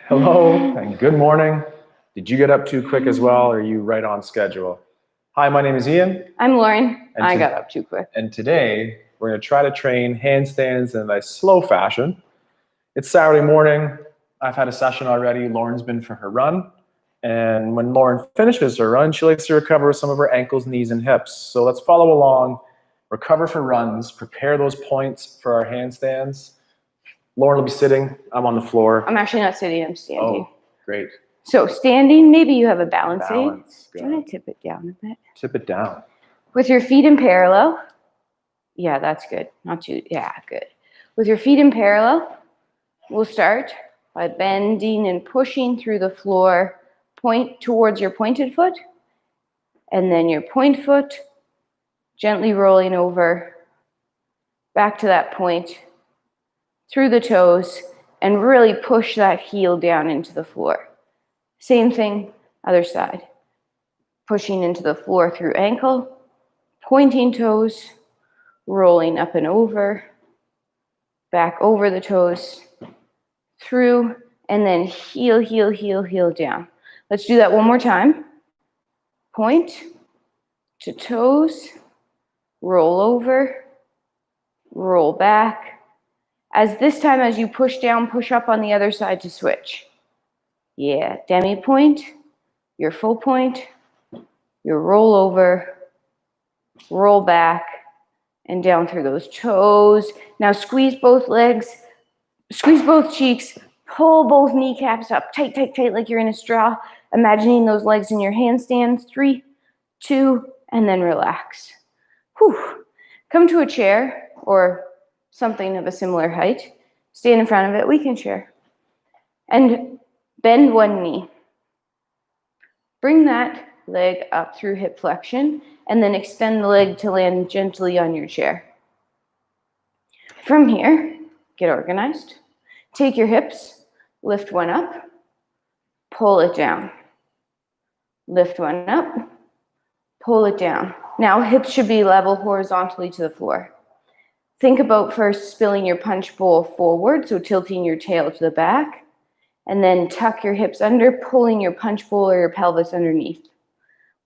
Hello and good morning. Did you get up too quick as well, or are you right on schedule? Hi, my name is Ian. I'm Lauryn. I got up too quick. And today we're going to try to train handstands in a slow fashion. It's Saturday morning. I've had a session already. Lauryn's been for her run. And when Lauryn finishes her run, she likes to recover some of her ankles, knees, and hips. So let's follow along, recover for runs, prepare those points for our handstands. Lauryn will be sitting. I'm on the floor. I'm actually not sitting, I'm standing. Oh, great. So standing, maybe you have a balance aid. Balance. Do you want to tip it down a bit? Tip it down. With your feet in parallel. Yeah, that's good. Not too, yeah, good. With your feet in parallel, we'll start by bending and pushing through the floor, point towards your pointed foot, and then your point foot, gently rolling over, back to that point, through the toes, and really push that heel down into the floor. Same thing, other side. Pushing into the floor through ankle, pointing toes, rolling up and over, back over the toes, through, and then heel, heel, heel, heel down. Let's do that one more time. Point to toes, roll over, roll back. As this time, as you push down, push up on the other side to switch. Yeah, demi point, your full point, your roll over, roll back, and down through those toes. Now squeeze both legs, squeeze both cheeks, pull both kneecaps up, tight, tight, tight, like you're in a straw. Imagining those legs in your handstands. 3, 2, and then relax. Whew. Come to a chair or something of a similar height. Stand in front of it. We can share. And bend one knee. Bring that leg up through hip flexion, and then extend the leg to land gently on your chair. From here, get organized. Take your hips, lift one up, pull it down. Lift one up, pull it down. Now hips should be level horizontally to the floor. Think about first spilling your punch bowl forward, so tilting your tail to the back, and then tuck your hips under, pulling your punch bowl or your pelvis underneath.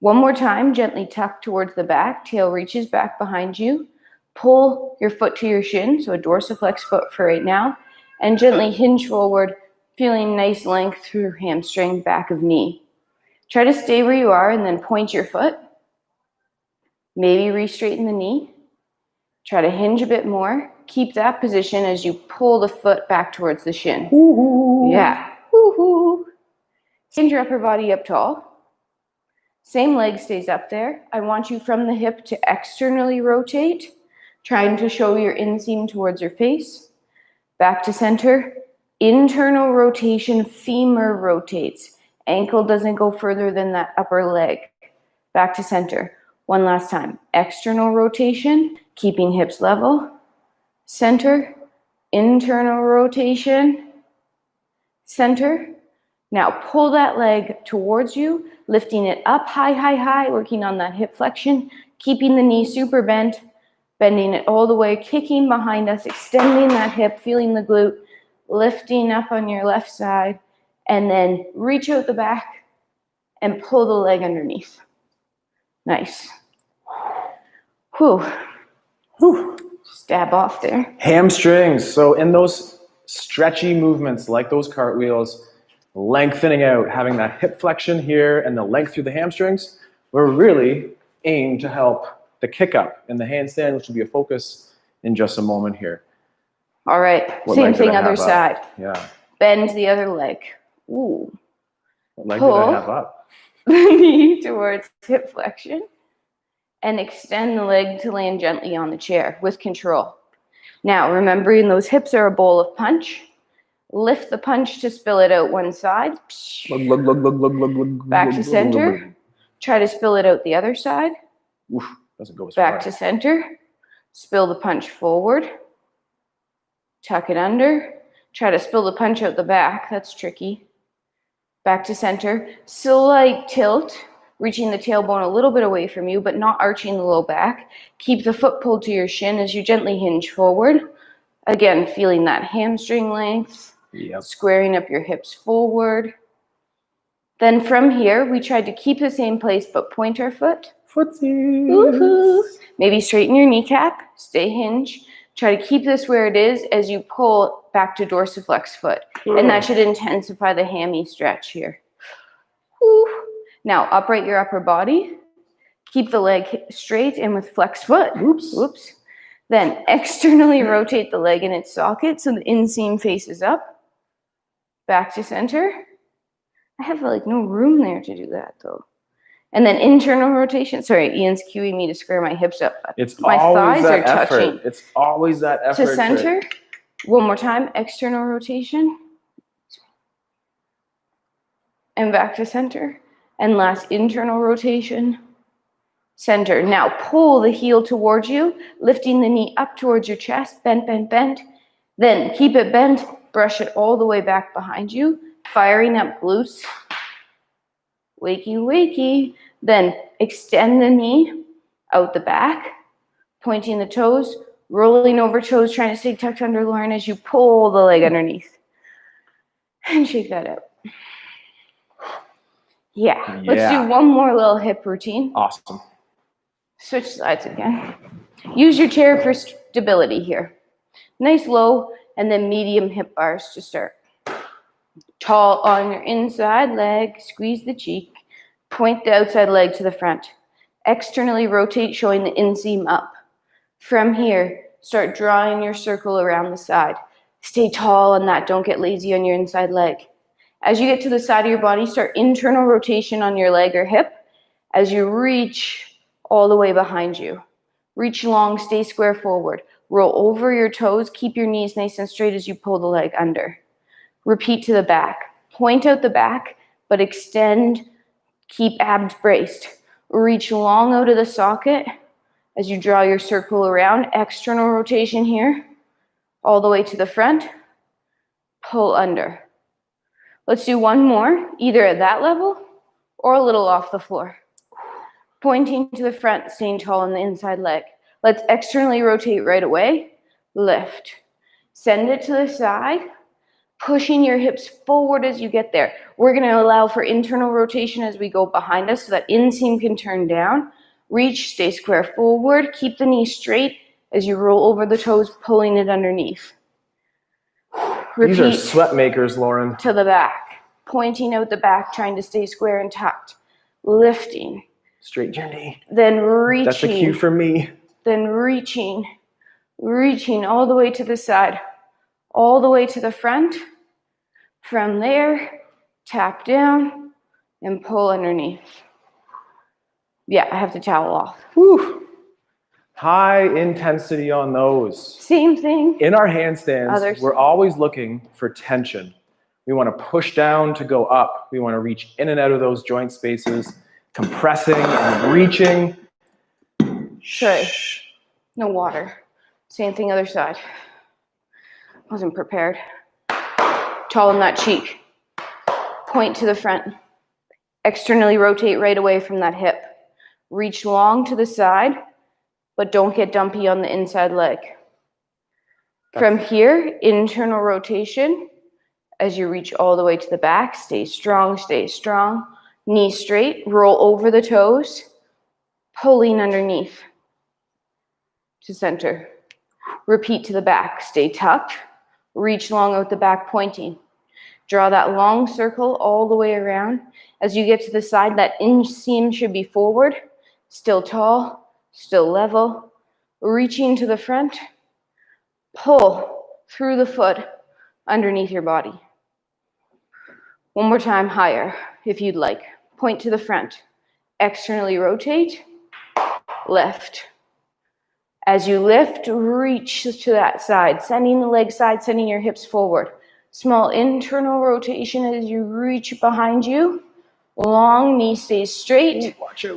One more time, gently tuck towards the back, tail reaches back behind you, pull your foot to your shin, so a dorsiflex foot for right now, and gently hinge forward, feeling nice length through hamstring, back of knee. Try to stay where you are and then point your foot. Maybe re-straighten the knee. Try to hinge a bit more. Keep that position as you pull the foot back towards the shin. Ooh. Yeah. Ooh. Stand your upper body up tall. Same leg stays up there. I want you from the hip to externally rotate, trying to show your inseam towards your face. Back to center. Internal rotation, femur rotates. Ankle doesn't go further than that upper leg. Back to center. One last time. External rotation, keeping hips level. Center. Internal rotation. Center. Now pull that leg towards you, lifting it up high, high, high, working on that hip flexion, keeping the knee super bent, bending it all the way, kicking behind us, extending that hip, feeling the glute, lifting up on your left side, and then reach out the back and pull the leg underneath. Nice. Whew. Whew. Stab off there. Hamstrings. So in those stretchy movements, like those cartwheels, lengthening out, having that hip flexion here and the length through the hamstrings, we're really aimed to help the kick up in the handstand, which will be a focus in just a moment here. All right. Same thing, other side. Yeah. Bend the other leg. Ooh. What leg did I have up? The knee towards hip flexion and extend the leg to land gently on the chair with control. Now, remembering those hips are a bowl of punch. Lift the punch to spill it out one side. Back to center. Try to spill it out the other side. Oof, doesn't go as far. Back to center. Spill the punch forward. Tuck it under. Try to spill the punch out the back. That's tricky. Back to center. Slight tilt, reaching the tailbone a little bit away from you, but not arching the low back. Keep the foot pulled to your shin as you gently hinge forward. Again, feeling that hamstring length. Yep. Squaring up your hips forward. Then from here, we tried to keep the same place, but point our foot. Footsies. Woohoo! Maybe straighten your kneecap, stay hinge. Try to keep this where it is as you pull back to dorsiflex foot. And that should intensify the hammy stretch here. Woo. Now, upright your upper body. Keep the leg straight and with flexed foot. Oops. Whoops. Then externally rotate the leg in its socket so the inseam faces up. Back to center. I have like no room there to do that though. And then internal rotation. Sorry, Ian's cueing me to square my hips up. It's my always thighs that are effort. touching. It's always that effort. To center. One more time. External rotation. And back to center. And last, internal rotation. Center. Now pull the heel towards you, lifting the knee up towards your chest. Bend, bend, bend. Then keep it bent. Brush it all the way back behind you. Firing up glutes. Wakey, wakey. Then extend the knee out the back, pointing the toes, rolling over toes, trying to stay tucked under, Lauren, as you pull the leg underneath. And shake that out. Yeah. Let's do one more little hip routine. Awesome. Switch sides again. Use your chair for stability here. Nice low and then medium hip bars to start. Tall on your inside leg, squeeze the cheek. Point the outside leg to the front. Externally rotate, showing the inseam up. From here, start drawing your circle around the side. Stay tall on that. Don't get lazy on your inside leg. As you get to the side of your body, start internal rotation on your leg or hip as you reach all the way behind you. Reach long, stay square forward. Roll over your toes. Keep your knees nice and straight as you pull the leg under. Repeat to the back. Point out the back, but extend. Keep abs braced. Reach long out of the socket as you draw your circle around. External rotation here. All the way to the front. Pull under. Let's do one more, either at that level or a little off the floor. Pointing to the front, staying tall on the inside leg. Let's externally rotate right away. Lift. Send it to the side. Pushing your hips forward as you get there. We're going to allow for internal rotation as we go behind us so that inseam can turn down. Reach, stay square forward. Keep the knee straight as you roll over the toes, pulling it underneath. Repeat. These are sweat makers, Lauren. To the back. Pointing out the back, trying to stay square and tucked. Lifting. Straighten your knee. Then reaching. That's a cue for me. Then reaching. Reaching all the way to the side. All the way to the front. From there, tap down and pull underneath. Yeah, I have to towel off. Whew. High intensity on those. Same thing. In our handstands, we're always looking for tension. We want to push down to go up. We want to reach in and out of those joint spaces, compressing and reaching. Sorry, no water. Same thing other side. Wasn't prepared. Tall in that cheek. Point to the front. Externally rotate right away from that hip. Reach long to the side, but don't get dumpy on the inside leg. From here, internal rotation as you reach all the way to the back. Stay strong, stay strong. Knee straight, roll over the toes, pulling underneath to center. Repeat to the back, stay tucked. Reach long out the back, pointing. Draw that long circle all the way around. As you get to the side, that inseam should be forward. Still tall, still level. Reaching to the front. Pull through the foot underneath your body. One more time, higher, if you'd like. Point to the front. Externally rotate. Lift. As you lift, reach to that side, sending the leg side, sending your hips forward. Small internal rotation as you reach behind you. Long knee stays straight.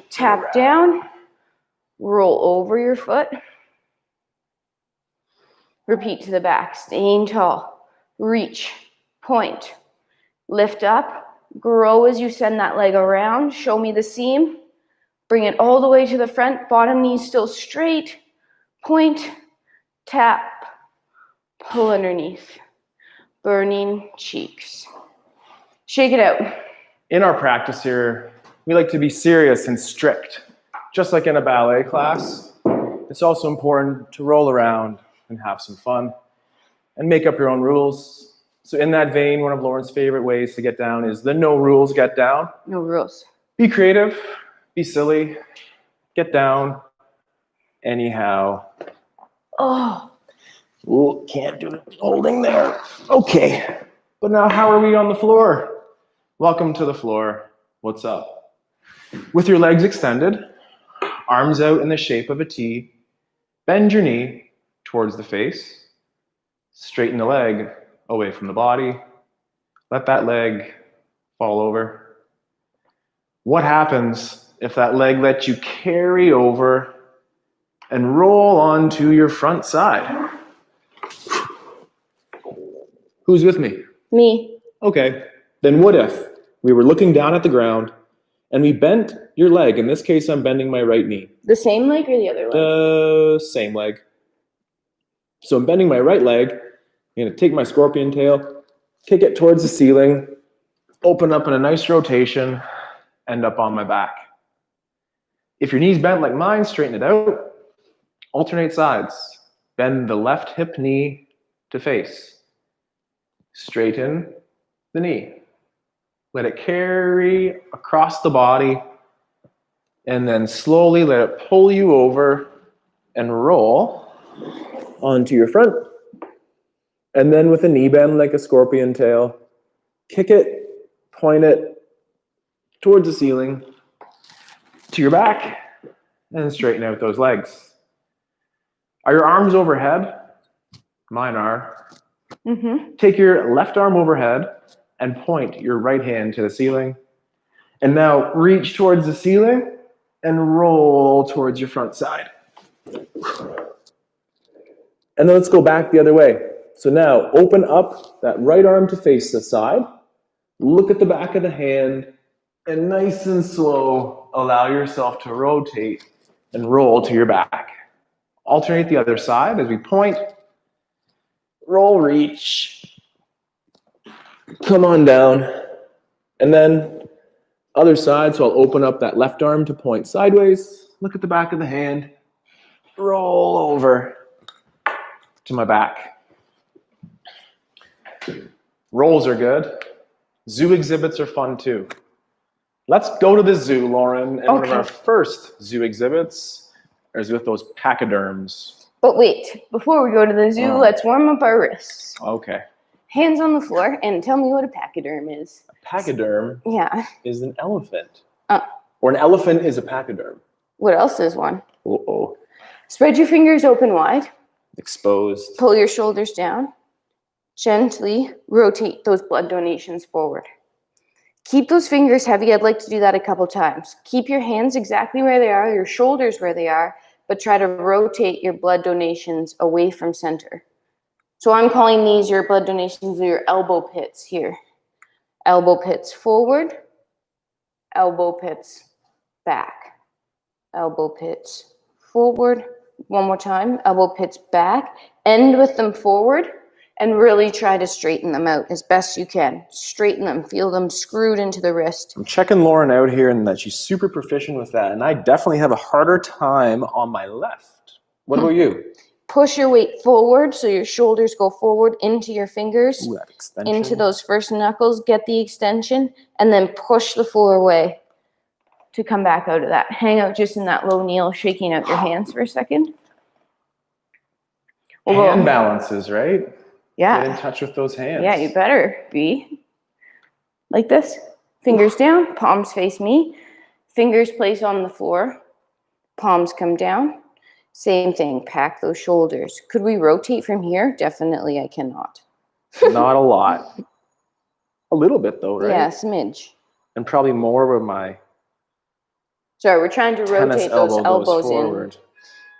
Tap down. Roll over your foot. Repeat to the back, staying tall. Reach, point, lift up, grow as you send that leg around. Show me the seam. Bring it all the way to the front. Bottom knee still straight. Point, tap, pull underneath. burning cheeks. Shake it out. In our practice here, we like to be serious and strict. Just like in a ballet class, it's also important to roll around and have some fun and make up your own rules. So in that vein, one of Lauren's favorite ways to get down is the no rules get down. No rules. Be creative, be silly, get down anyhow. Oh. Ooh, can't do it holding there. Okay. But now how are we on the floor? Welcome to the floor. What's up? With your legs extended, arms out in the shape of a T, bend your knee towards the face, straighten the leg away from the body, let that leg fall over. What happens if that leg lets you carry over and roll onto your front side? Who's with me? Me. Okay, then what if we were looking down at the ground and we bent your leg? In this case, I'm bending my right knee. The same leg or the other leg? The same leg. So I'm bending my right leg. I'm going to take my scorpion tail, kick it towards the ceiling, open up in a nice rotation, end up on my back. If your knee's bent like mine, straighten it out. Alternate sides. Bend the left hip knee to face. Straighten the knee. Let it carry across the body, and then slowly let it pull you over and roll onto your front. And then with a knee bend like a scorpion tail, kick it, point it towards the ceiling, to your back, and straighten out those legs. Are your arms overhead? Mine are. Mm-hmm. Take your left arm overhead and point your right hand to the ceiling. And now reach towards the ceiling and roll towards your front side. And then let's go back the other way. So now open up that right arm to face the side. Look at the back of the hand, and nice and slow, allow yourself to rotate and roll to your back. Alternate the other side as we point, roll, reach, come on down, and then other side. So I'll open up that left arm to point sideways, look at the back of the hand, roll over to my back. Rolls are good. Zoo exhibits are fun too. Let's go to the zoo, Lauren. And one of our first zoo exhibits is with those pachyderms. But wait, before we go to the zoo, let's warm up our wrists. Okay. Hands on the floor and tell me what a pachyderm is. A pachyderm is an elephant. Or an elephant is a pachyderm. What else is one? Uh-oh. Spread your fingers open wide. Exposed. Pull your shoulders down. Gently rotate those blood donations forward. Keep those fingers heavy. I'd like to do that a couple times. Keep your hands exactly where they are, your shoulders where they are, but try to rotate your blood donations away from center. So I'm calling these your blood donations or your elbow pits here. Elbow pits forward, elbow pits back, elbow pits forward. One more time, elbow pits back. End with them forward. And really try to straighten them out as best you can. Straighten them. Feel them screwed into the wrist. I'm checking Lauren out here and that she's super proficient with that. And I definitely have a harder time on my left. What about you? Push your weight forward so your shoulders go forward into your fingers. Ooh, that extension. Into those first knuckles. Get the extension. And then push the floor away to come back out of that. Hang out just in that low kneel, shaking out your hands for a second. Hand balances, right? Yeah. Get in touch with those hands. Yeah, you better be. Like this. Fingers down, palms face me. Fingers place on the floor. Palms come down. Same thing, pack those shoulders. Could we rotate from here? Definitely I cannot. Not a lot. A little bit though, right? Yeah, smidge. And probably more with my Sorry, we're trying to rotate those elbows in.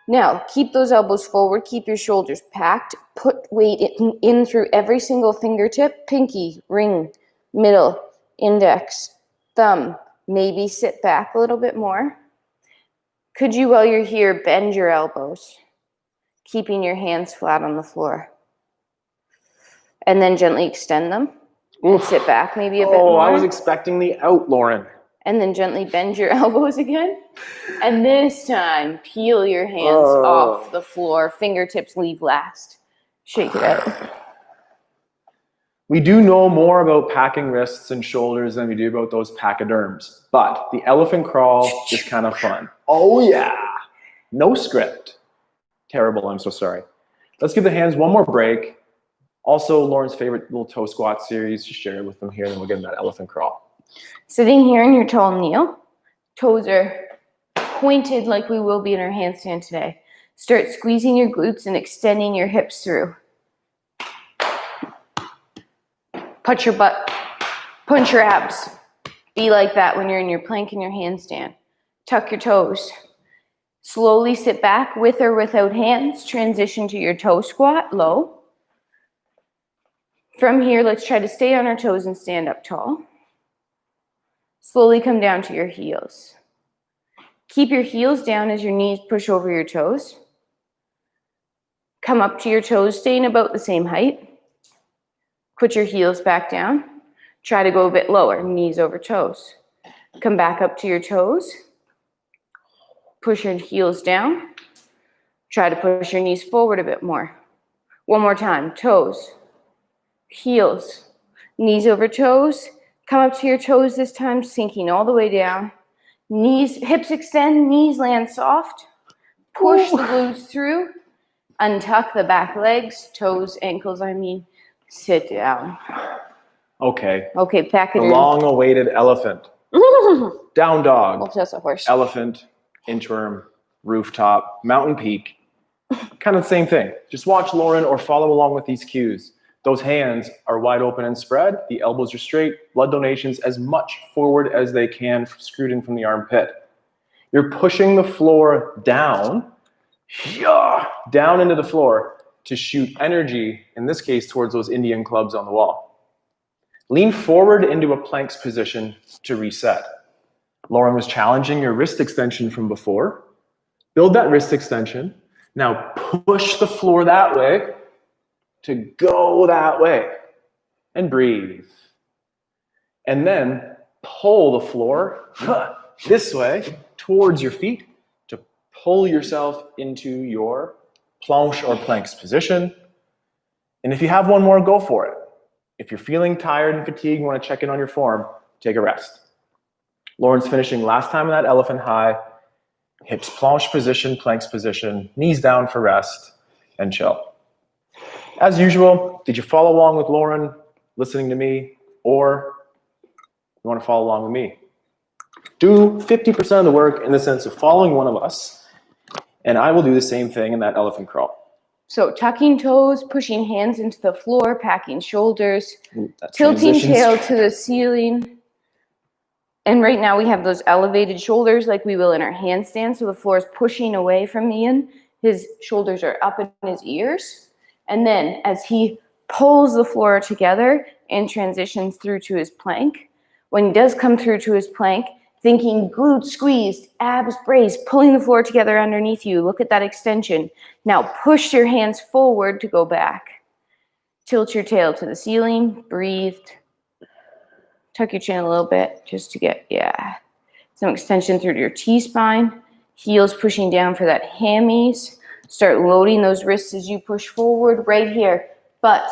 Now, keep those elbows forward. Keep your shoulders packed. Put weight in through every single fingertip. Pinky, ring, middle, index, thumb. Maybe sit back a little bit more. Could you, while you're here, bend your elbows, keeping your hands flat on the floor? And then gently extend them. And sit back maybe a bit more. I was expecting the out, Lauren. And then gently bend your elbows again. And this time, peel your hands off the floor. Fingertips leave last. Shake it out. We do know more about packing wrists and shoulders than we do about those pachyderms. But the elephant crawl is kind of fun. Oh yeah. No script. Terrible, I'm so sorry. Let's give the hands one more break. Also, Lauren's favorite little toe squat series. Just share it with them here, and then we'll get in that elephant crawl. Sitting here in your tall kneel. Toes are pointed like we will be in our handstand today. Start squeezing your glutes and extending your hips through. Punch your butt. Punch your abs. Be like that when you're in your plank and your handstand. Tuck your toes. Slowly sit back with or without hands. Transition to your toe squat, low. From here, let's try to stay on our toes and stand up tall. Slowly come down to your heels. Keep your heels down as your knees push over your toes. Come up to your toes, staying about the same height. Put your heels back down. Try to go a bit lower, knees over toes. Come back up to your toes. Push your heels down. Try to push your knees forward a bit more. One more time, toes, heels, knees over toes. Come up to your toes this time, sinking all the way down. Knees, hips extend, knees land soft. Push the glutes through. Untuck the back legs, toes, ankles, sit down. Okay. Okay, back The it in. long-awaited elephant. Down dog. Well, that's a horse. Elephant, inchworm, rooftop, mountain peak. Kind of the same thing. Just watch Lauren or follow along with these cues. Those hands are wide open and spread. The elbows are straight. Blood donations as much forward as they can, screwed in from the armpit. You're pushing the floor down into the floor to shoot energy, in this case, towards those Indian clubs on the wall. Lean forward into a planks position to reset. Lauren was challenging your wrist extension from before. Build that wrist extension. Now push the floor that way to go that way. And breathe. And then pull the floor this way towards your feet to pull yourself into your planche or planks position. And if you have one more, go for it. If you're feeling tired and fatigued and want to check in on your form, take a rest. Lauren's finishing last time in that elephant high. Hips planche position, planks position, knees down for rest, and chill. As usual, did you follow along with Lauren, listening to me, or you want to follow along with me? Do 50% of the work in the sense of following one of us, and I will do the same thing in that elephant crawl. So tucking toes, pushing hands into the floor, packing shoulders, tilting tail to the ceiling. And right now we have those elevated shoulders like we will in our handstand. So the floor is pushing away from Ian. His shoulders are up in his ears. And then as he pulls the floor together and transitions through to his plank, when he does come through to his plank, thinking glutes squeezed, abs braced, pulling the floor together underneath you. Look at that extension. Now push your hands forward to go back. Tilt your tail to the ceiling. Breathe. Tuck your chin a little bit just to get, some extension through to your T-spine. Heels pushing down for that hammies. Start loading those wrists as you push forward right here. Butt,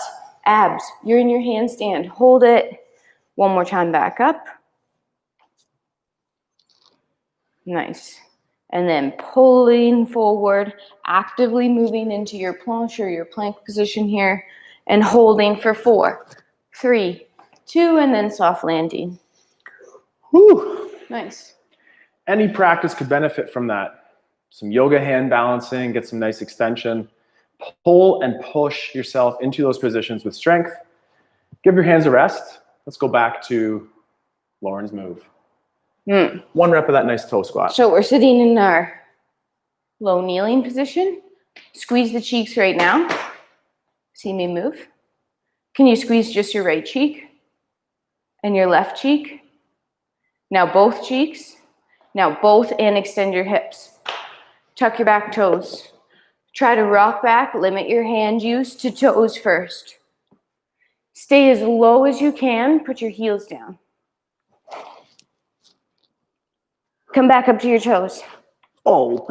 abs, you're in your handstand. Hold it. One more time back up. Nice. And then pulling forward, actively moving into your planche or your plank position here, and holding for 4, 3, 2, and then soft landing. Whew. Nice. Any practice could benefit from that. Some yoga hand balancing, get some nice extension. Pull and push yourself into those positions with strength. Give your hands a rest. Let's go back to Lauren's move. 1 rep of that nice toe squat. So we're sitting in our low kneeling position. Squeeze the cheeks right now. See me move? Can you squeeze just your right cheek and your left cheek? Now both cheeks. Now both, and extend your hips. Tuck your back toes. Try to rock back. Limit your hand use to toes first. Stay as low as you can. Put your heels down. Come back up to your toes. Oh.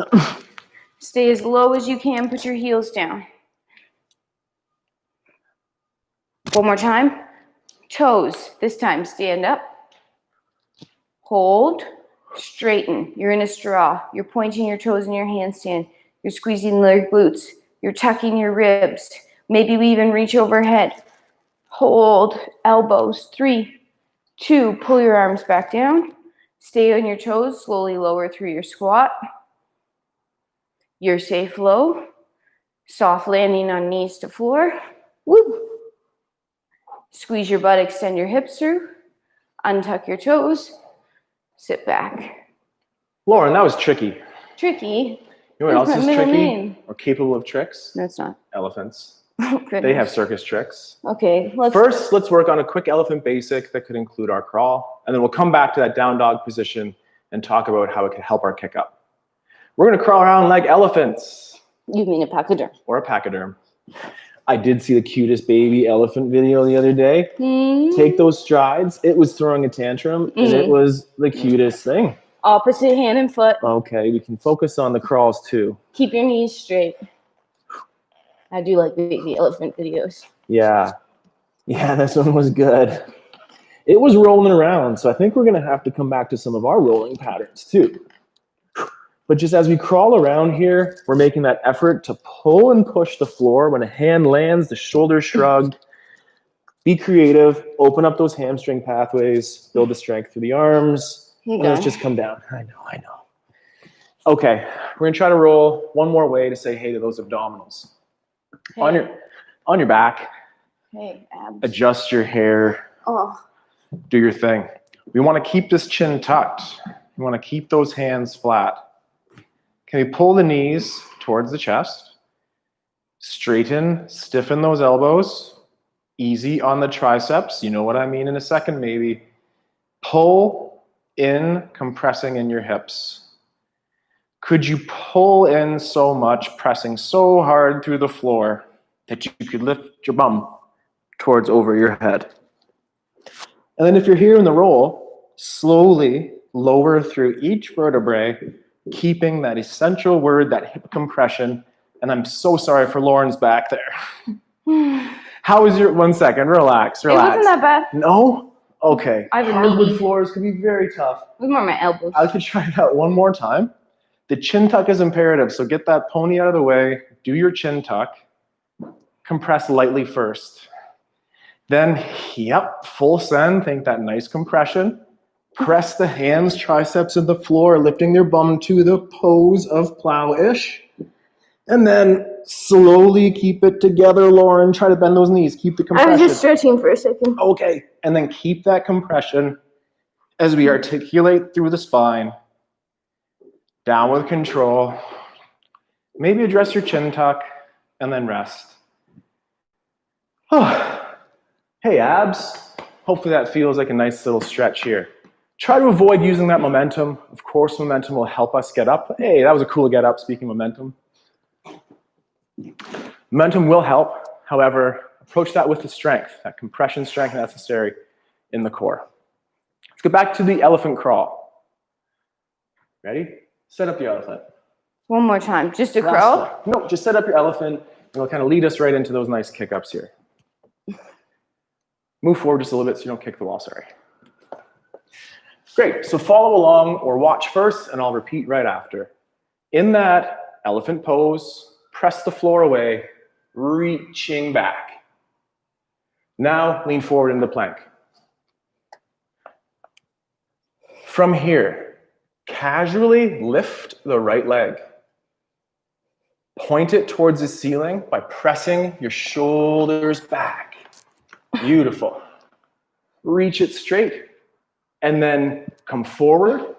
Stay as low as you can. Put your heels down. One more time. Toes. This time, stand up. Hold. Straighten. You're in a straw. You're pointing your toes in your handstand. You're squeezing your glutes. You're tucking your ribs. Maybe we even reach overhead. Hold. Elbows. 3, 2. Pull your arms back down. Stay on your toes. Slowly lower through your squat. You're safe low. Soft landing on knees to floor. Woo. Squeeze your butt, extend your hips through. Untuck your toes. Sit back. Lauren, that was tricky. Tricky? You know what else is tricky name. or capable of tricks? No, it's not. Elephants. Oh, goodness. They have circus tricks. Okay, First, let's work on a quick elephant basic that could include our crawl, and then we'll come back to that down dog position and talk about how it can help our kick up. We're going to crawl around like elephants. You mean a pachyderm. Or a pachyderm. I did see the cutest baby elephant video the other day. Take those strides. It was throwing a tantrum, and it was the cutest thing. Opposite hand and foot. Okay, we can focus on the crawls too. Keep your knees straight. I do like baby elephant videos. Yeah. Yeah, this one was good. It was rolling around, so I think we're going to have to come back to some of our rolling patterns too. But just as we crawl around here, we're making that effort to pull and push the floor. When a hand lands, the shoulders shrugged. Be creative. Open up those hamstring pathways. Build the strength through the arms. And let's just come down. I know. Okay, we're going to try to roll one more way to say hey to those abdominals. Hey. On your back. Hey, abs. Adjust your hair. Oh. Do your thing. We want to keep this chin tucked. We want to keep those hands flat. Can we pull the knees towards the chest? Straighten, stiffen those elbows. Easy on the triceps. You know what I mean in a second, maybe. Pull in, compressing in your hips. Could you pull in so much, pressing so hard through the floor that you could lift your bum towards over your head? And then if you're here in the roll, slowly lower through each vertebrae, keeping that essential word, that hip compression. And I'm so sorry for Lauren's back there. How was your, 1 second, relax. It wasn't that bad. No? Okay. I have a Hardwood knee. floors can be very tough. It was more my elbows. I could try it out one more time. The chin tuck is imperative, so get that pony out of the way, do your chin tuck, compress lightly first. Then, yep, full send, think that nice compression. Press the hands, triceps in the floor, lifting their bum to the pose of plow-ish. And then slowly keep it together, Lauren. Try to bend those knees, keep the compression. I was just stretching for a second. Okay, and then keep that compression as we articulate through the spine. Down with control. Maybe address your chin tuck and then rest. Hey, abs. Hopefully that feels like a nice little stretch here. Try to avoid using that momentum. Of course, momentum will help us get up. Hey, that was a cool get up, speaking of momentum. Momentum will help. However, approach that with the strength, that compression strength necessary in the core. Let's get back to the elephant crawl. Ready? Set up the elephant. One more time. Just a crawl? No, just set up your elephant, and it'll kind of lead us right into those nice kick-ups here. Move forward just a little bit so you don't kick the wall, sorry. Great, so follow along or watch first, and I'll repeat right after. In that elephant pose, press the floor away, reaching back. Now, lean forward into plank. From here, casually lift the right leg. Point it towards the ceiling by pressing your shoulders back. Beautiful. Reach it straight. And then come forward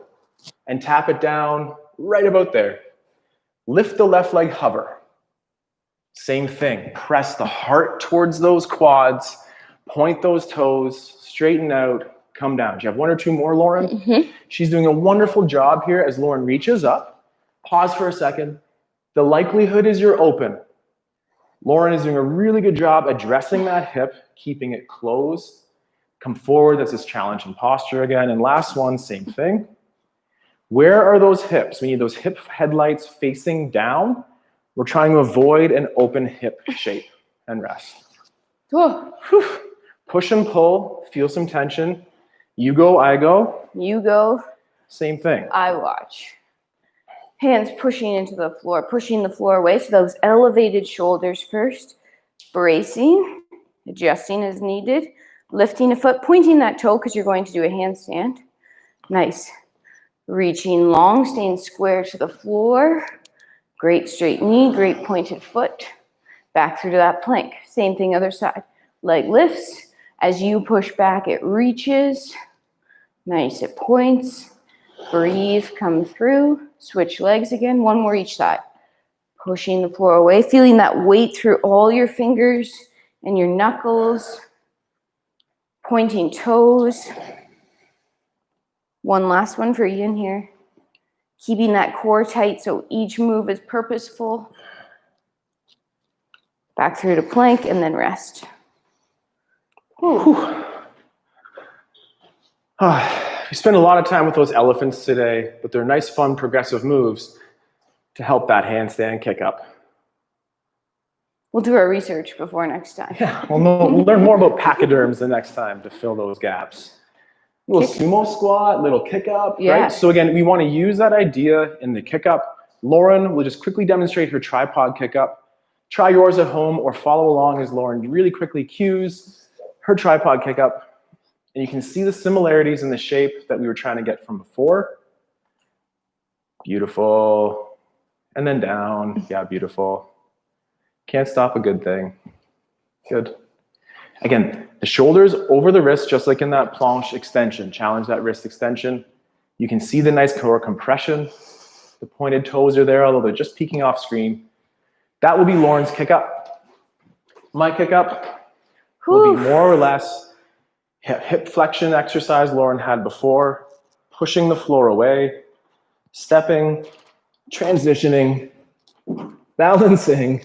and tap it down right about there. Lift the left leg, hover. Same thing. Press the heart towards those quads. Point those toes, straighten out. Come down. Do you have one or two more, Lauren? Mm-hmm. She's doing a wonderful job here as Lauren reaches up. Pause for a second. The likelihood is you're open. Lauryn is doing a really good job addressing that hip, keeping it closed. Come forward, that's this challenge in posture again. And last one, same thing. Where are those hips? We need those hip headlights facing down. We're trying to avoid an open hip shape and rest. Whew. Push and pull, feel some tension. You go, I go. You go. Same thing. I watch. Hands pushing into the floor, pushing the floor away. So those elevated shoulders first. Bracing, adjusting as needed. Lifting a foot, pointing that toe because you're going to do a handstand. Nice. Reaching long, staying square to the floor. Great straight knee, great pointed foot. Back through to that plank. Same thing other side. Leg lifts. As you push back, it reaches. Nice, it points. Breathe, come through. Switch legs again, one more each side. Pushing the floor away, feeling that weight through all your fingers and your knuckles. Pointing toes. One last one for Ian here. Keeping that core tight so each move is purposeful. Back through to plank and then rest. We spent a lot of time with those elephants today, but they're nice, fun, progressive moves to help that handstand kick up. We'll do our research before next time. Yeah, we'll learn more about pachyderms the next time to fill those gaps. Little sumo squat, little kick up, yeah. right? So again, we want to use that idea in the kick up. Lauryn will just quickly demonstrate her tripod kick up. Try yours at home or follow along as Lauryn really quickly cues her tripod kick up. And you can see the similarities in the shape that we were trying to get from before. Beautiful. And then down. Yeah, beautiful. Can't stop a good thing. Good. Again, the shoulders over the wrist, just like in that planche extension. Challenge that wrist extension. You can see the nice core compression. The pointed toes are there, although they're just peeking off screen. That will be Lauryn's kick up. My kick up will be more or less hip flexion exercise Lauryn had before, pushing the floor away, stepping, transitioning, balancing,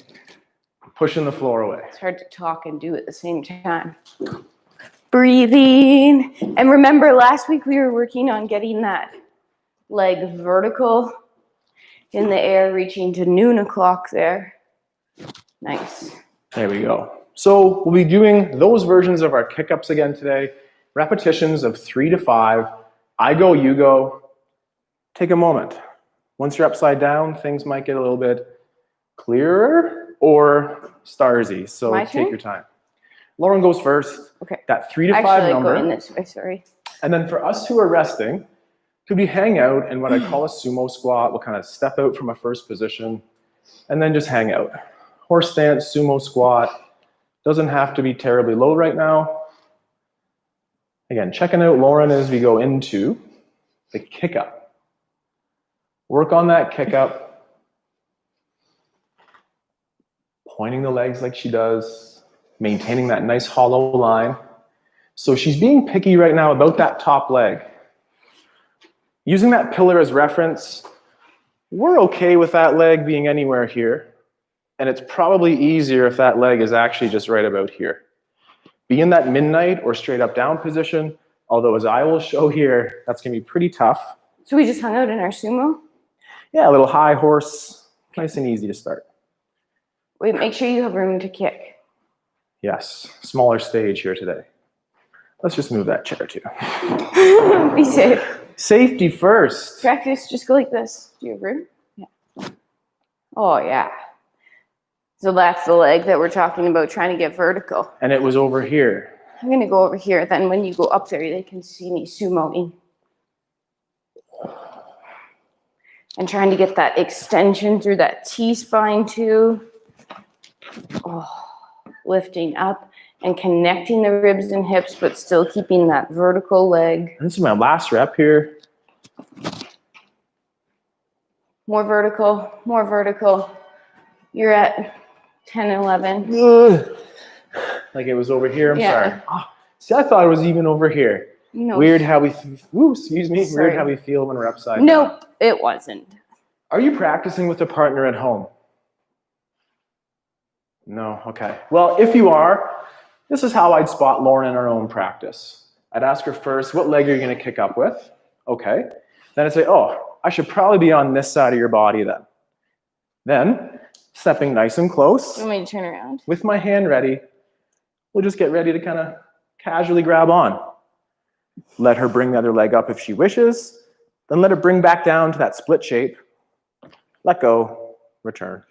pushing the floor away. It's hard to talk and do at the same time. Breathing. And remember, last week we were working on getting that leg vertical in the air, reaching to noon o'clock there. Nice. There we go. So we'll be doing those versions of our kick-ups again today. Repetitions of 3 to 5. I go, you go. Take a moment. Once you're upside down, things might get a little bit clearer or starsy. So take your time. Lauryn goes first. Okay. That 3 to 5 number. Go in this way, sorry. And then for us who are resting, could we hang out in what I call a sumo squat? We'll kind of step out from a first position and then just hang out. Horse stance, sumo squat. Doesn't have to be terribly low right now. Again, checking out Lauryn as we go into the kick up. Work on that kick up. Pointing the legs like she does. Maintaining that nice hollow line. So she's being picky right now about that top leg. Using that pillar as reference, we're okay with that leg being anywhere here. And it's probably easier if that leg is actually just right about here. Be in that midnight or straight up down position, although as I will show here, that's gonna be pretty tough. So we just hung out in our sumo? Yeah, a little high horse, nice and easy to start. Wait, make sure you have room to kick. Yes, smaller stage here today. Let's just move that chair too. Be safe. Safety first. Practice, just go like this. Do you have room? Yeah. Oh, yeah. So that's the leg that we're talking about, trying to get vertical. And it was over here. I'm going to go over here. Then when you go up there, they can see me sumoing. And trying to get that extension through that T-spine too. Oh, lifting up and connecting the ribs and hips, but still keeping that vertical leg. This is my last rep here. More vertical, more vertical. You're at 10, 11. Ugh. Like it was over here, I'm sorry. Oh, see, I thought it was even over here. No. Weird how we, excuse me, Sorry. weird how we feel when we're upside down. Nope, it wasn't. Are you practicing with a partner at home? No? Okay. Well, if you are, this is how I'd spot Lauryn in our own practice. I'd ask her first, what leg are you going to kick up with? Okay. Then I'd say, oh, I should probably be on this side of your body then. Then, stepping nice and close. You want me to turn around? With my hand ready, we'll just get ready to kind of casually grab on. Let her bring the other leg up if she wishes. Then let her bring back down to that split shape. Let go, return.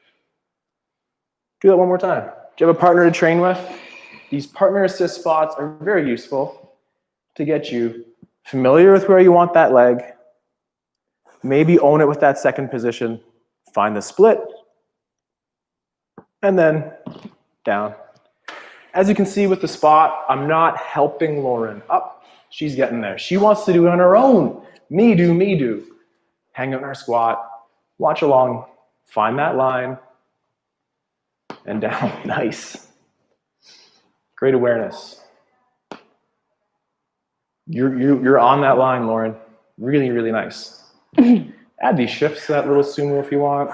Do that one more time. Do you have a partner to train with? These partner assist spots are very useful to get you familiar with where you want that leg. Maybe own it with that second position. Find the split. And then down. As you can see with the spot, I'm not helping Lauryn up. She's getting there. She wants to do it on her own. Me do, me do. Hang out in her squat. Watch along. Find that line. And down. Nice. Great awareness. You're on that line, Lauryn. Really, really nice. Add these shifts to that little sumo if you want.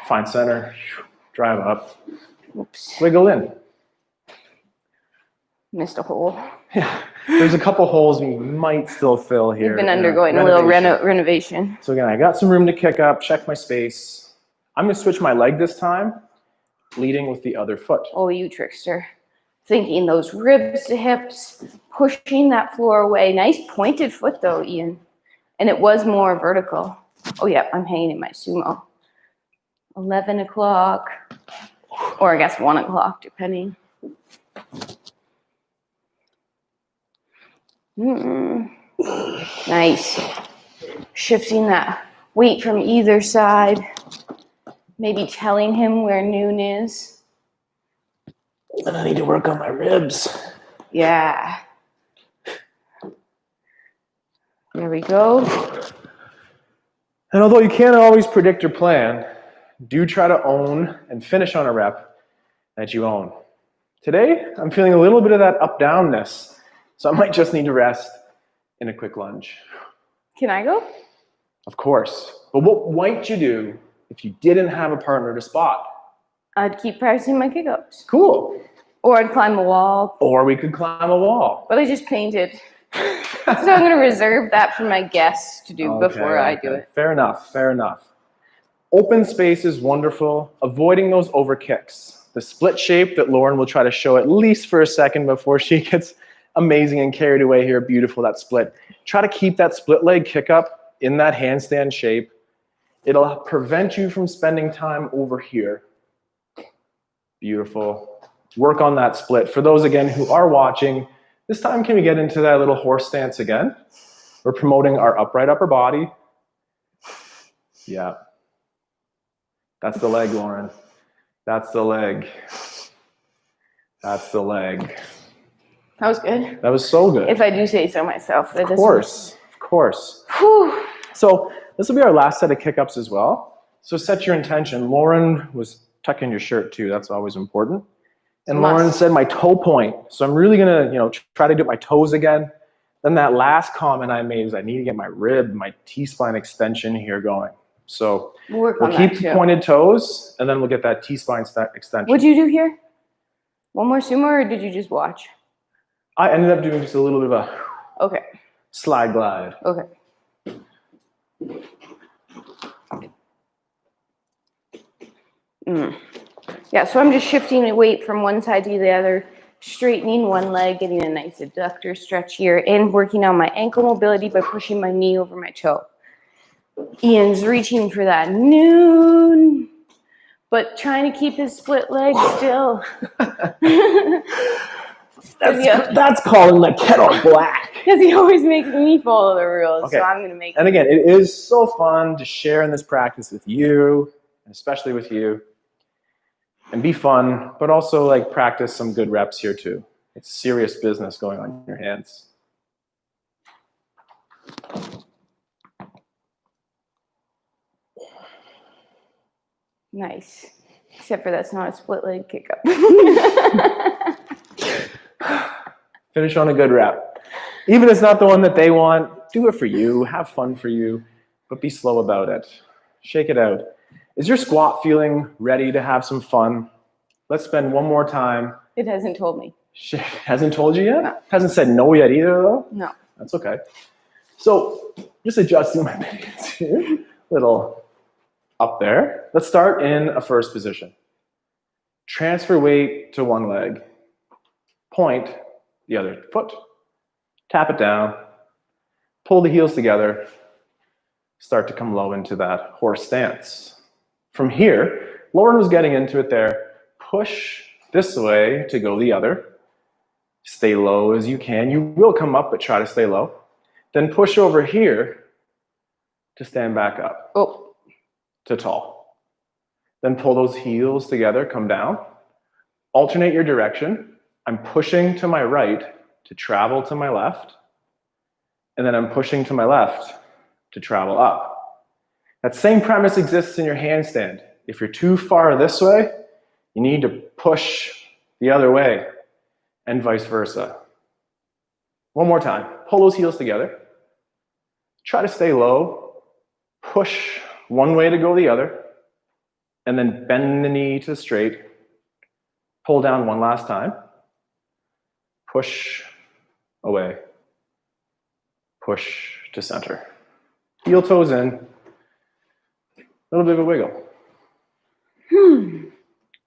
Find center. Drive up. Oops. Wiggle in. Missed a hole. Yeah. There's a couple holes we might still fill here. We've been undergoing a little renovation. So again, I got some room to kick up, check my space. I'm going to switch my leg this time, leading with the other foot. Oh, you trickster. Thinking those ribs to hips, pushing that floor away. Nice pointed foot though, Ian. And it was more vertical. Oh yeah, I'm hanging in my sumo. 11 o'clock, or I guess 1 o'clock, depending. Nice. Shifting that weight from either side. Maybe telling him where noon is. And I need to work on my ribs. Yeah. There we go. And although you can't always predict or plan, do try to own and finish on a rep that you own. Today, I'm feeling a little bit of that up-downness, so I might just need to rest in a quick lunge. Can I go? Of course. But what might you do if you didn't have a partner to spot? I'd keep practicing my kick-ups. Cool. Or I'd climb a wall. Or we could climb a wall. But I just painted. So I'm going to reserve that for my guests to do before I do it. Fair enough, fair enough. Open space is wonderful. Avoiding those over kicks. The split shape that Lauryn will try to show at least for a second before she gets amazing and carried away here. Beautiful, that split. Try to keep that split leg kick up in that handstand shape. It'll prevent you from spending time over here. Beautiful. Work on that split. For those, again, who are watching, this time can we get into that little horse stance again? We're promoting our upright upper body. Yeah. That's the leg, Lauryn. That's the leg. That's the leg. That was good. That was so good. If I do say so myself. Of course, of course. Whew. So this will be our last set of kick-ups as well. So set your intention. Lauryn was tucking your shirt too. That's always important. And Lauryn said my toe point. So I'm really gonna, try to do my toes again. Then that last comment I made is I need to get my rib, my T-spine extension here going. So we'll keep the pointed toes, and then we'll get that T-spine extension. What'd you do here? One more sumo, or did you just watch? I ended up doing just a little bit of a slide glide. Okay. Yeah, so I'm just shifting the weight from one side to the other, straightening one leg, getting a nice adductor stretch here, and working on my ankle mobility by pushing my knee over my toe. Ian's reaching for that noon, but trying to keep his split leg still. That's calling the kettle black. Because he always makes me follow the rules, so I'm going to make And again, it is so fun to share in this practice with you, and especially with you, and be fun, but also practice some good reps here too. It's serious business going on in your hands. Nice. Except for that's not a split leg kick up. Finish on a good rep. Even if it's not the one that they want, do it for you, have fun for you, but be slow about it. Shake it out. Is your squat feeling ready to have some fun? Let's spend one more time. It hasn't told me. She hasn't told you yet? No. Hasn't said no yet either, though? No. That's okay. So just adjusting my pants here. Little up there. Let's start in a first position. Transfer weight to one leg. Point the other foot. Tap it down. Pull the heels together. Start to come low into that horse stance. From here, Lauren was getting into it there. Push this way to go the other. Stay low as you can. You will come up, but try to stay low. Then push over here to stand back up. Oh. To tall. Then pull those heels together, come down. Alternate your direction. I'm pushing to my right to travel to my left. And then I'm pushing to my left to travel up. That same premise exists in your handstand. If you're too far this way, you need to push the other way and vice versa. One more time. Pull those heels together. Try to stay low. Push one way to go the other. And then bend the knee to straight. Pull down one last time. Push away. Push to center. Heel toes in. A little bit of a wiggle.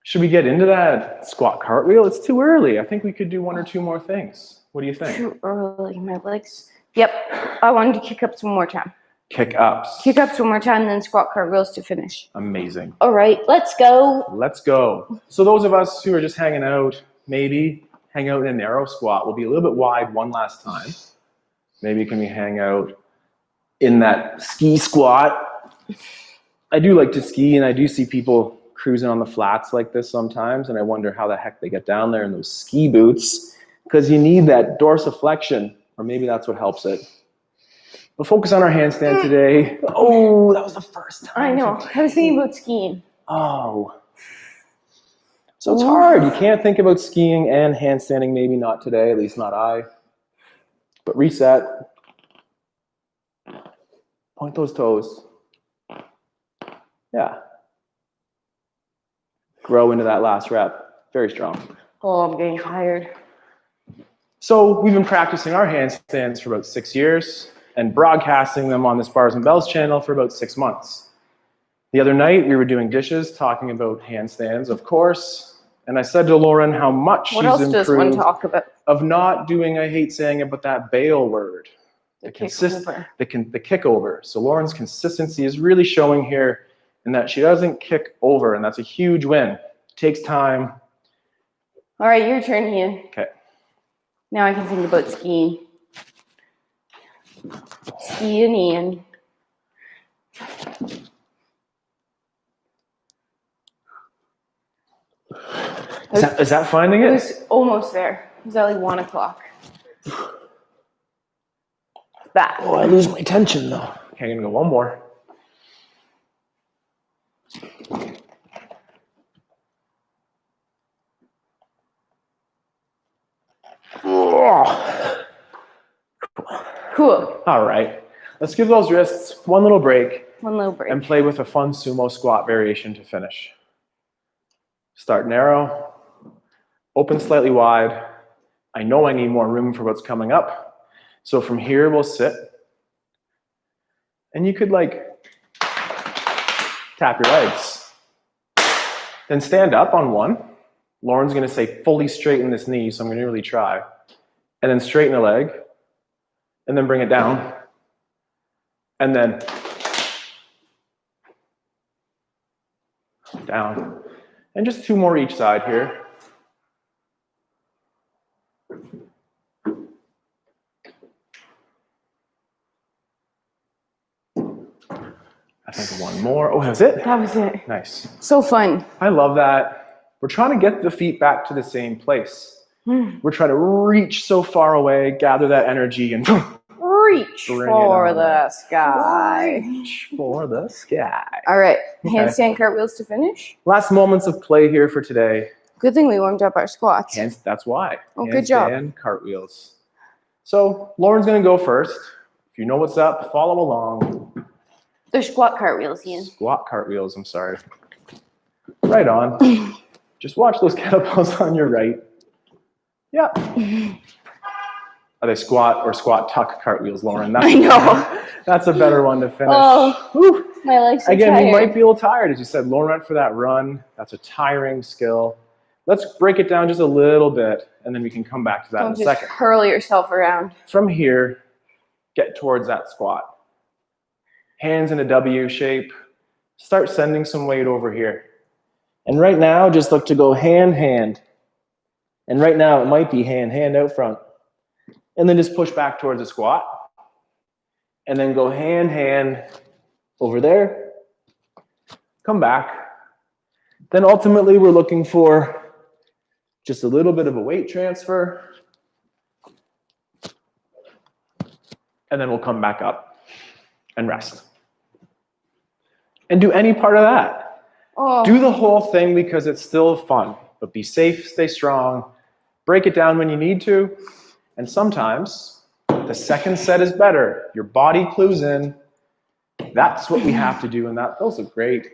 Should we get into that squat cartwheel? It's too early. I think we could do one or two more things. What do you think? Too early. My legs. Yep. I wanted to kick up some more time. Kick ups. Kick ups one more time, then squat cartwheels to finish. Amazing. All right, let's go. Let's go. So those of us who are just hanging out, maybe hang out in a narrow squat. We'll be a little bit wide one last time. Maybe can we hang out in that ski squat? I do like to ski, and I do see people cruising on the flats like this sometimes, and I wonder how the heck they get down there in those ski boots, because you need that dorsiflexion, or maybe that's what helps it. We'll focus on our handstand today. Oh, that was the first time. I know. I was thinking about skiing. Oh. So it's hard. You can't think about skiing and handstanding, maybe not today, at least not I. But reset. Point those toes. Yeah. Grow into that last rep. Very strong. Oh, I'm getting tired. So we've been practicing our handstands for about 6 years and broadcasting them on this Bars and Bells channel for about 6 months. The other night we were doing dishes, talking about handstands, of course, and I said to Lauren how much she's improved. What else does one talk about? Of not doing, I hate saying it, but that bail word. The kick over. So Lauren's consistency is really showing here in that she doesn't kick over, and that's a huge win. It takes time. All right, your turn, Ian. Okay. Now I can think about skiing. Skiing, Ian. Is that finding it? It was almost there. It was at like 1 o'clock. That. Oh, I lose my tension though. Okay, I'm gonna go one more. Cool. All right, let's give those wrists one little break. One little break. And play with a fun sumo squat variation to finish. Start narrow, open slightly wide. I know I need more room for what's coming up. So from here, we'll sit. And you could like tap your legs. Then stand up on one. Lauren's gonna say fully straighten this knee, so I'm gonna really try. And then straighten the leg. And then bring it down. And then down. And just 2 more each side here. I think 1 more. Oh, that was it? That was it. Nice. So fun. I love that. We're trying to get the feet back to the same place. We're trying to reach so far away, gather that energy, and reach for the sky. Reach for the sky. All right, Okay. handstand cartwheels to finish. Last moments of play here for today. Good thing we warmed up our squats. That's why. Oh, good job. Handstand cartwheels. So Lauren's gonna go first. If you know what's up, follow along. They're squat cartwheels, Ian. Squat cartwheels, I'm sorry. Right on. Just watch those kettlebells on your right. Yeah. Are they squat or squat tuck cartwheels, Lauren? I know. That's a better one to finish. Oh, Whew. my legs are Again, tired. you might be a little tired. As you said, Lauren went for that run. That's a tiring skill. Let's break it down just a little bit, and then we can come back to that Don't in a just second. hurl yourself around. From here, get towards that squat. Hands in a W shape. Start sending some weight over here. And right now, just look to go hand, hand. And right now, it might be hand, hand out front. And then just push back towards the squat. And then go hand, hand over there. Come back. Then ultimately, we're looking for just a little bit of a weight transfer. And then we'll come back up and rest. And do any part of that. Oh. Do the whole thing because it's still fun. But be safe, stay strong. Break it down when you need to. And sometimes the second set is better. Your body clues in. That's what we have to do. And those are great.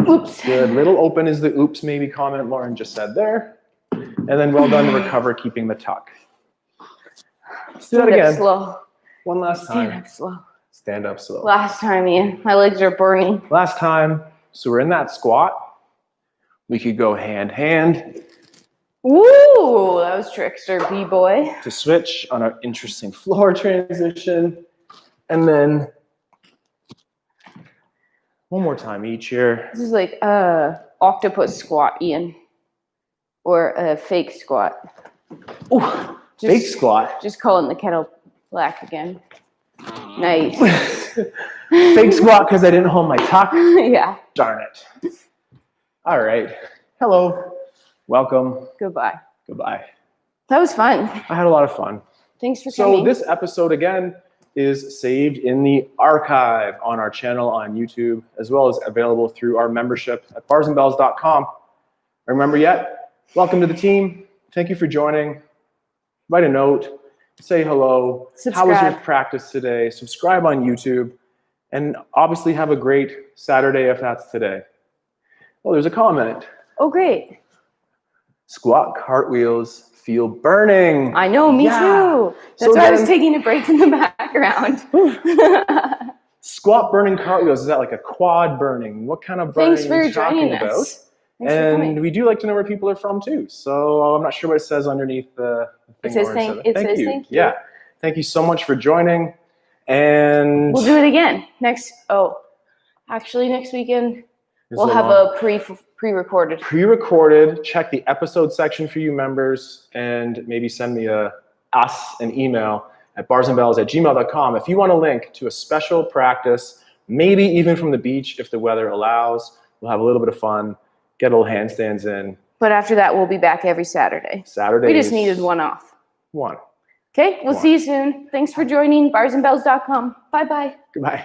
Oops. Good. Little open is the oops maybe comment Lauren just said there. And then well done to recover, keeping the tuck. Let's do that Stand up again. slow. One last time. Stand up slow. Stand up slow. Last time, Ian. My legs are burning. Last time. So we're in that squat. We could go hand, hand. Ooh, that was trickster, B-boy. To switch on an interesting floor transition. And then one more time each here. This is like a octopus squat, Ian. Or a fake squat. Ooh, fake squat. Just calling the kettle black again. Nice. Fake squat because I didn't hold my tuck. Yeah. Darn it. All right. Hello. Welcome. Goodbye. Goodbye. That was fun. I had a lot of fun. Thanks for So coming. this episode, again, is saved in the archive on our channel on YouTube, as well as available through our membership at barsandbells.com. Remember yet? Welcome to the team. Thank you for joining. Write a note. Say hello. Subscribe. How was your practice today? Subscribe on YouTube. And obviously have a great Saturday if that's today. Oh, there's a comment. Oh, great. Squat cartwheels feel burning. I know, me too. That's why I was taking a break in the background. Squat burning cartwheels, is that like a quad burning? What kind of burning Thanks are for you talking joining about? us. Thanks for And coming. we do like to know where people are from too. So I'm not sure what it says underneath the thing. It says Lauren said. thank you. Yeah. Thank you so much for joining. And We'll do it again next weekend. We'll have a pre-recorded. Pre-recorded. Check the episode section for you members, and maybe send me an email at barsandbells@gmail.com if you want a link to a special practice, maybe even from the beach if the weather allows. We'll have a little bit of fun, get a little handstands in. But after that, we'll be back every Saturday. Saturdays. We just needed one off. One. Okay, we'll see you soon. Thanks for joining. Barsandbells.com. Bye-bye. Goodbye.